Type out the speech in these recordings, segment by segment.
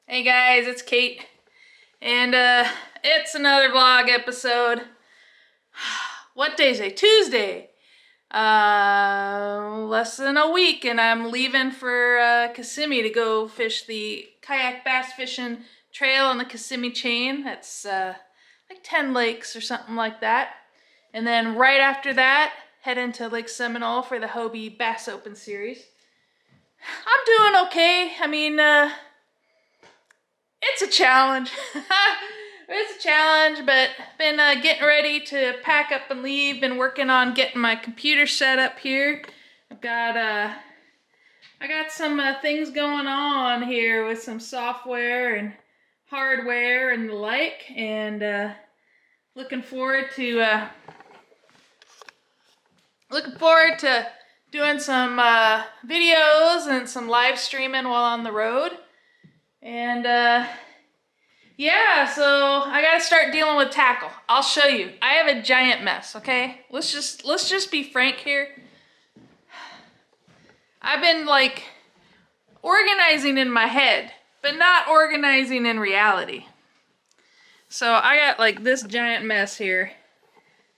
Hey guys, it's Kate, and it's another vlog episode. What day is it? Tuesday. Less than a week, and I'm leaving for Kissimmee to go fish the kayak bass fishing trail on the Kissimmee chain. That's like 10 lakes or something like that. And then right after that, head into Lake Seminole for the Hobie Bass Open Series. I'm doing okay. I mean, it's a challenge. It's a challenge, but been getting ready to pack up and leave. Been working on getting my computer set up here. I got some things going on here with some software and hardware and the like, and looking forward to doing some videos and some live streaming while on the road. And yeah, so I gotta start dealing with tackle. I'll show you. I have a giant mess, okay? Let's just be frank here. I've been like organizing in my head, but not organizing in reality. So I got like this giant mess here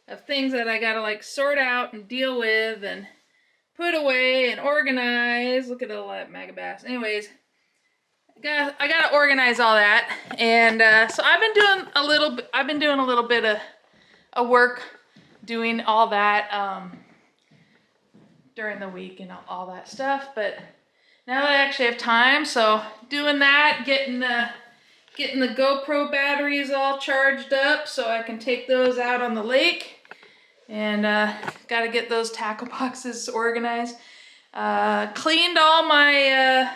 of things that I gotta like sort out and deal with and put away and organize. Look at all that mega bass. Anyways, I gotta organize all that, and so I've been doing a little bit of work doing all that during the week and all that stuff. But now that I actually have time, so doing that, getting the GoPro batteries all charged up so I can take those out on the lake, and gotta get those tackle boxes organized. Cleaned all my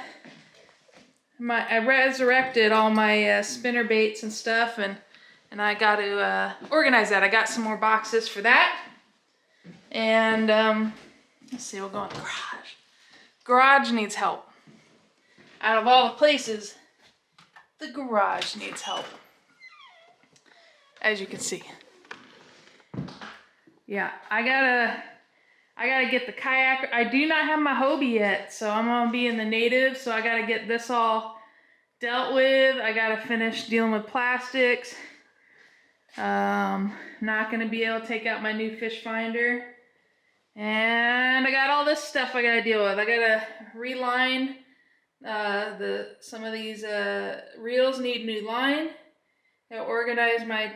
I resurrected all my spinner baits and stuff, and I got to organize that. I got some more boxes for that, and let's see, we'll go in the garage. Garage needs help. Out of all the places, the garage needs help, as you can see. Yeah, I gotta get the kayak. I do not have my Hobie yet, so I'm gonna be in the native, so I gotta get this all dealt with. I gotta finish dealing with plastics. Not gonna be able to take out my new fish finder. And I got all this stuff I gotta deal with. I gotta reline some of these reels need new line. Gotta organize my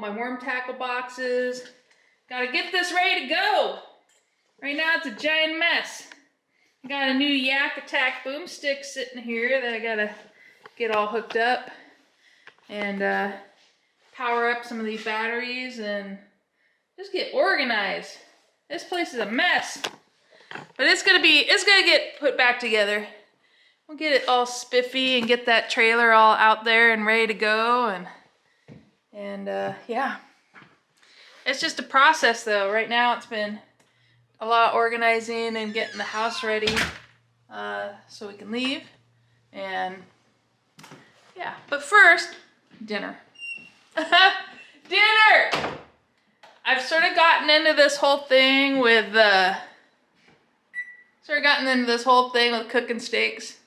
worm tackle boxes. Gotta get this ready to go. Right now it's a giant mess. I got a new Yak Attack boomstick sitting here that I gotta get all hooked up and power up some of these batteries and just get organized. This place is a mess, but it's gonna get put back together. We'll get it all spiffy and get that trailer all out there and ready to go, and yeah. It's just a process though. Right now it's been a lot of organizing and getting the house ready so we can leave, and yeah, but first, dinner. Dinner! I've sort of gotten into this whole thing with cooking steaks.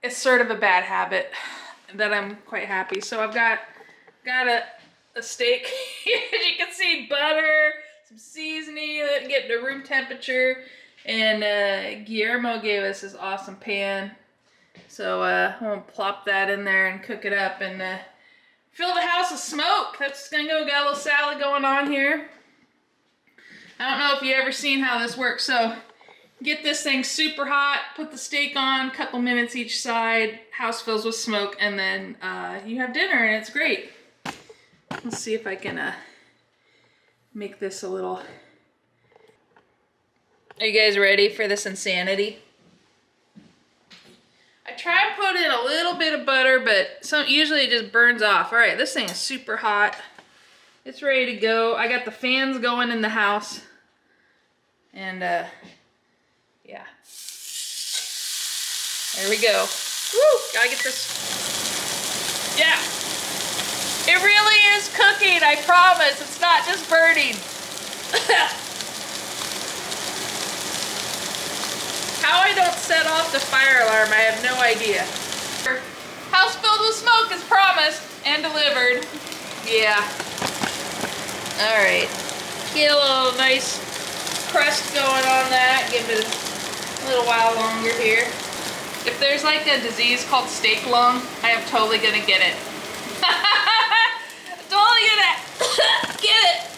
It's sort of a bad habit that I'm quite happy. So I've got a steak. As you can see, butter, some seasoning, get to room temperature, and Guillermo gave us this awesome pan. So I'm gonna plop that in there and cook it up and fill the house with smoke. That's gonna go. Got a little salad going on here. I don't know if you ever seen how this works. So get this thing super hot, put the steak on, a couple minutes each side, house fills with smoke, and then you have dinner, and it's great. Let's see if I can make this a little... Are you guys ready for this insanity? I try and put in a little bit of butter, but usually it just burns off. All right, this thing is super hot. It's ready to go. I got the fans going in the house. And yeah. There we go. Woo! Gotta get this. Yeah. It really is cooking, I promise. It's not just burning. How I don't set off the fire alarm, I have no idea. the smoke as promised and delivered. Yeah. All right. Get a little nice crust going on that. Give it a little while longer here. If there's like a disease called steak lung, I am totally gonna get it. Totally gonna get it.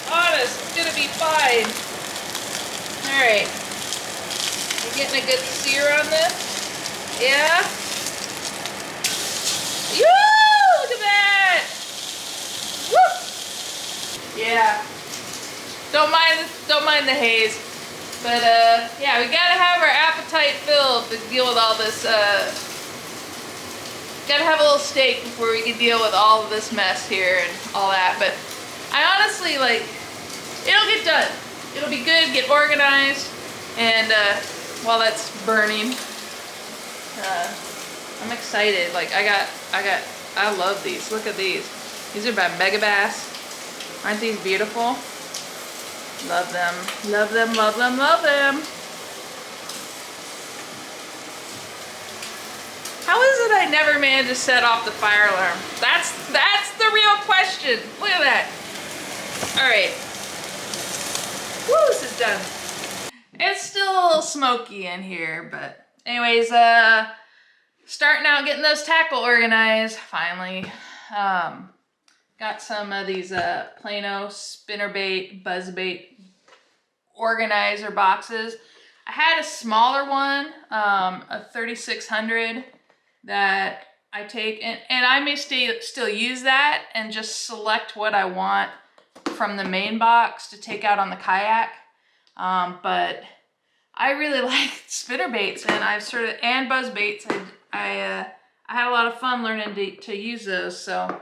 Honest, it's gonna be fine. All right. You getting a good sear on this? Yeah. Yoo! Look at that. Woo! Yeah. Don't mind the haze. But yeah, we gotta have our appetite filled to deal with all this. Gotta have a little steak before we can deal with all of this mess here and all that. But I honestly, like, it'll get done. It'll be good, get organized, and while that's burning, I'm excited. Like I love these. Look at these. These are by Megabass. Aren't these beautiful? Love them, love them, love them, love them. How is it I never managed to set off the fire alarm? That's the real question. Look at that. All right. Woo, this is done. It's still a little smoky in here, but anyways, starting out getting those tackle organized, finally. Got some of these Plano spinnerbait, buzzbait organizer boxes. I had a smaller one, a 3600 that I take, and I may still use that and just select what I want from the main box to take out on the kayak. But I really like spinnerbaits, and and buzzbaits. I had a lot of fun learning to use those. So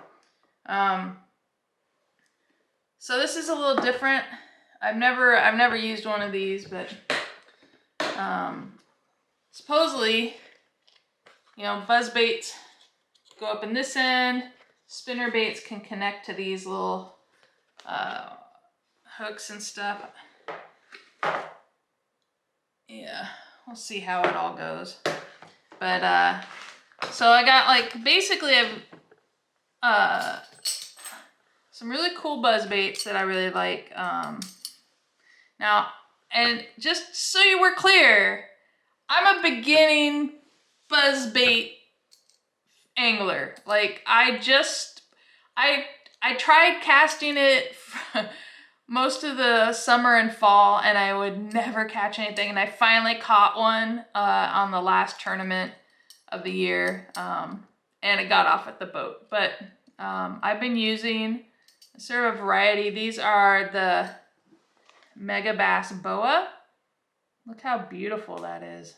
this is a little different. I've never used one of these, but supposedly, you know, buzzbaits go up in this end. Spinnerbaits can connect to these little hooks and stuff. Yeah, we'll see how it all goes. But so I got, like, basically I've some really cool buzzbaits that I really like. Now, and just so you were clear, I'm a beginning buzzbait angler. Like, I tried casting it most of the summer and fall, and I would never catch anything. And I finally caught one on the last tournament of the year, and it got off at the boat. But I've been using sort of a variety. These are the Megabass boa. Look how beautiful that is.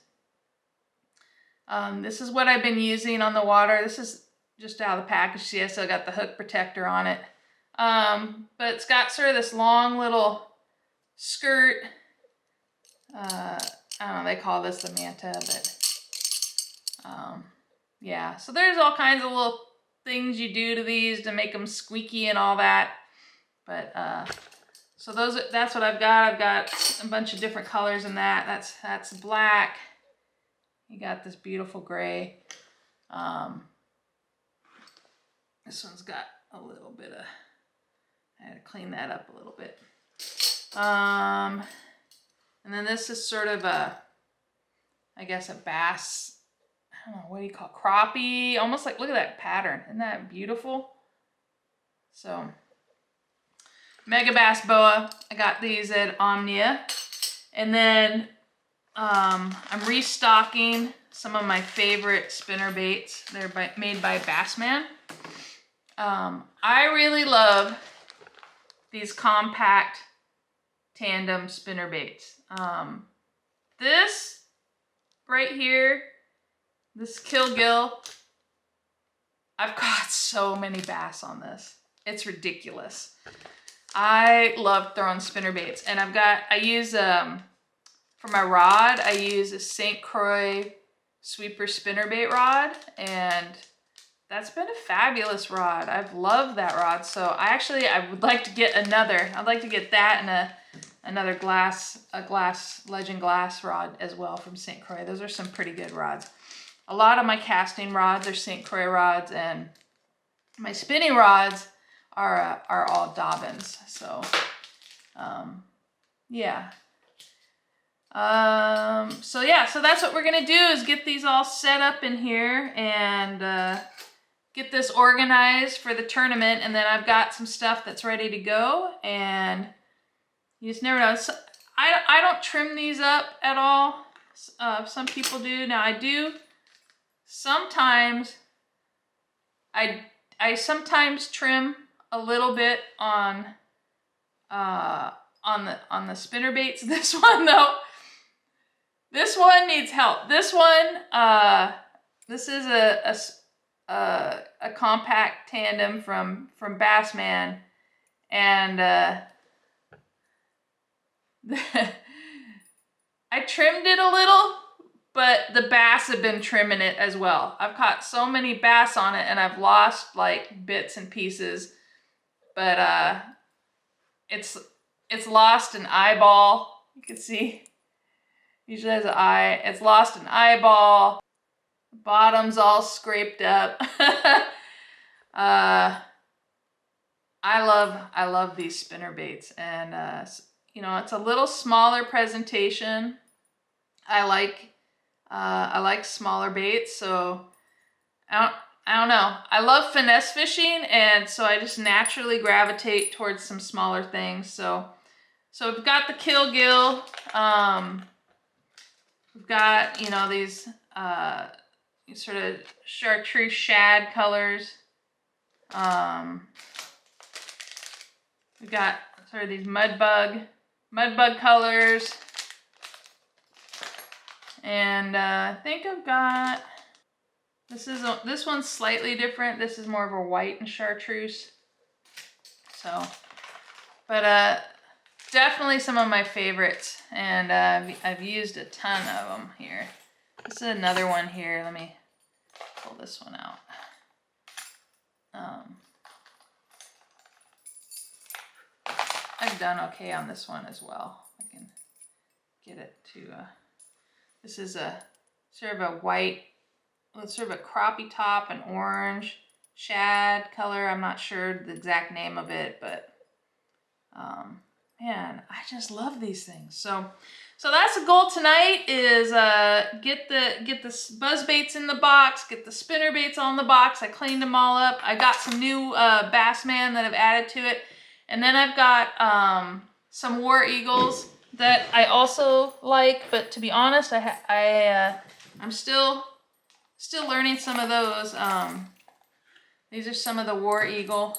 This is what I've been using on the water. This is just out of the package. See, I still got the hook protector on it. But it's got sort of this long little skirt. I don't know, they call this the manta, but yeah. So there's all kinds of little things you do to these to make them squeaky and all that. But so that's what I've got. I've got a bunch of different colors in that. That's black. You got this beautiful gray. This one's got a little bit of, I had to clean that up a little bit. And then this is sort of a, I guess a bass, I don't know, what do you call it? Crappie, almost like, look at that pattern. Isn't that beautiful? So, Megabass boa, I got these at Omnia. And then I'm restocking some of my favorite spinnerbaits. They're made by Bassman. I really love these compact tandem spinnerbaits. This right here, this Kill Gill, I've caught so many bass on this. It's ridiculous. I love throwing spinnerbaits, and I use for my rod, I use a St. Croix Sweeper spinnerbait rod, and that's been a fabulous rod. I've loved that rod. So I would like to get another. I'd like to get that and another Legend glass rod as well from St. Croix. Those are some pretty good rods. a lot of my casting rods are St. Croix rods, and my spinning rods are all Dobbins. So, yeah. So yeah, so that's what we're gonna do, is get these all set up in here and get this organized for the tournament. And then I've got some stuff that's ready to go, and you just never know. So I don't trim these up at all. Some people do. Now I do sometimes. I sometimes trim a little bit on the spinner baits. This one though, this one needs help. This one, this is a compact tandem from Bassman, and I trimmed it a little, but the bass have been trimming it as well. I've caught so many bass on it, and I've lost like bits and pieces, but it's lost an eyeball. You can see, usually has an eye. It's lost an eyeball. The bottom's all scraped up. I love these spinner baits, and you know, it's a little smaller presentation. I like smaller baits, so I don't know. I love finesse fishing, and so I just naturally gravitate towards some smaller things. So we've got the Kill Gill. We've got, you know, these sort of chartreuse shad colors. We've got sort of these mud bug colors. And I think I've got, this one's slightly different. This is more of a white and chartreuse. So, but definitely some of my favorites, and I've used a ton of them here. This is another one here. Let me pull this one out. I've done okay on this one as well. I can get it to, this is a sort of a white, sort of a crappie top and orange shad color. I'm not sure the exact name of it, but man, I just love these things. So that's the goal tonight, is get the buzz baits in the box, get the spinner baits on the box. I cleaned them all up. I got some new Bassman that I've added to it. And then I've got some War Eagles that I also like, but to be honest, I'm still learning some of those. These are some of the War Eagle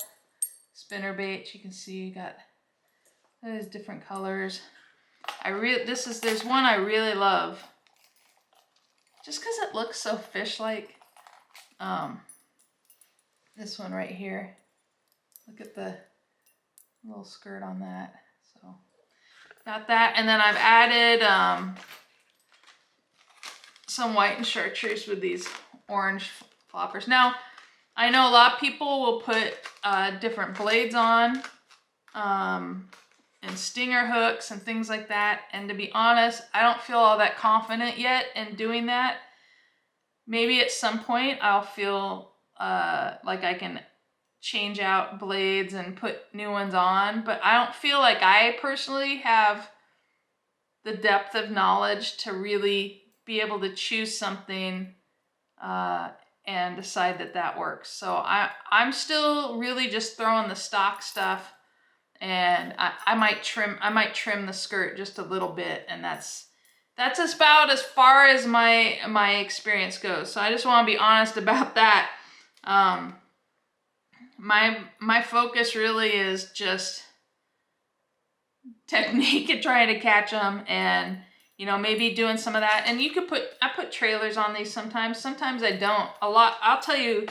spinner baits. You can see you got those different colors. There's one I really love, just because it looks so fish-like. This one right here. Look at the little skirt on that. So got that, and then I've added some white and chartreuse with these orange floppers. Now I know a lot of people will put different blades on and stinger hooks and things like that, and to be honest, I don't feel all that confident yet in doing that. Maybe at some point I'll feel like I can change out blades and put new ones on, but I don't feel like I personally have the depth of knowledge to really be able to choose something and decide that works. So I'm still really just throwing the stock stuff, and I might trim the skirt just a little bit, and that's about as far as my experience goes. So I just want to be honest about that. My focus really is just technique and trying to catch them, and you know, maybe doing some of that. And you could I put trailers on these sometimes I don't. I'll tell you,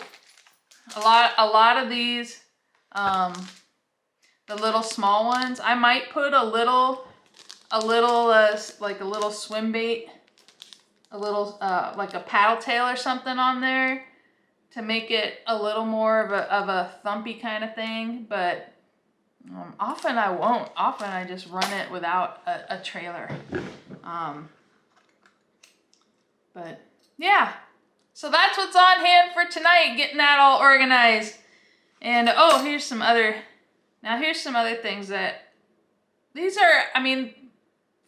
a lot of these, the little small ones, I might put a little like a little swim bait, a little like a paddle tail or something on there, to make it a little more of a thumpy kind of thing. But often I won't. Often I just run it without a trailer. But yeah, So that's what's on hand for tonight, getting that all organized. And oh, here's some other things that, these are, I mean,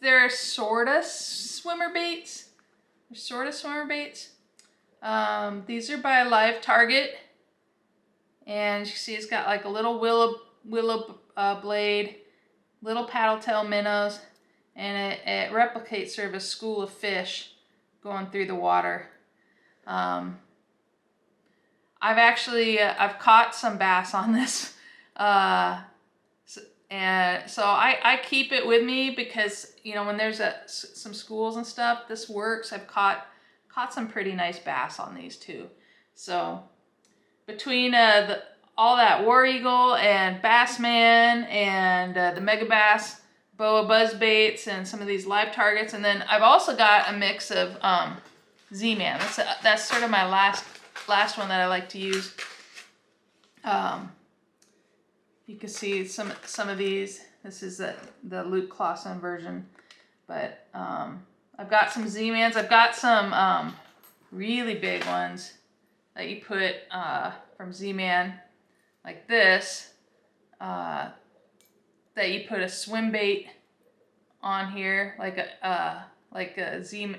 they're sorta swimmer baits. They're sorta swimmer baits. These are by Live Target. And you see it's got like a little willow blade, little paddle tail minnows, and it replicates sort of a school of fish going through the water. I've actually I've caught some bass on this, and so I keep it with me because, you know, when there's some schools and stuff, this works. I've caught some pretty nice bass on these too. So between all that War Eagle and Bassman and the Mega Bass Boa Buzz baits and some of these Live Targets, and then I've also got a mix of Z-Man. That's sort of my last one that I like to use. You can see some of these. This is the Luke Clausen version, but I've got some Z-Mans. I've got some really big ones that you put from Z-Man, like this, that you put a swim bait on here, like a Z,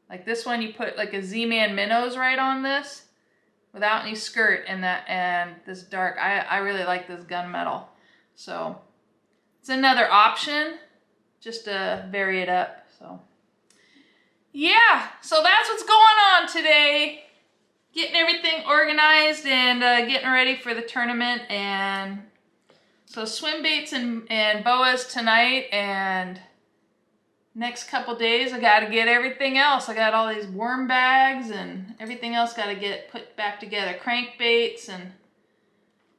like this one. You put like a Z-Man minnows right on this, without any skirt, and this dark. I really like this gunmetal, so it's another option just to vary it up. So yeah, so that's what's going on today. Getting everything organized and getting ready for the tournament. And so swim baits and boas tonight, and next couple days I got to get everything else. I got all these worm bags and everything else got to get put back together. Crankbaits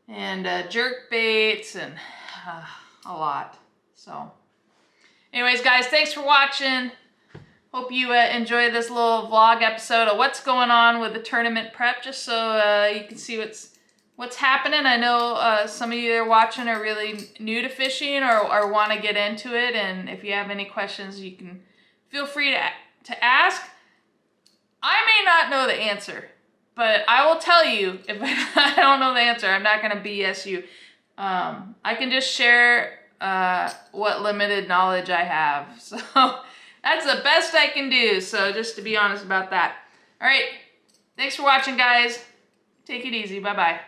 and jerk baits and a lot. So anyways, guys, thanks for watching. Hope you enjoy this little vlog episode of what's going on with the tournament prep, just so you can see what's happening. I know some of you that are watching are really new to fishing or want to get into it, and if you have any questions, you can feel free to ask. I may not know the answer, but I will tell you if I don't know the answer. I'm not going to BS you. I can just share what limited knowledge I have. So that's the best I can do. So just to be honest about that. All right. Thanks for watching, guys. Take it easy. Bye-bye.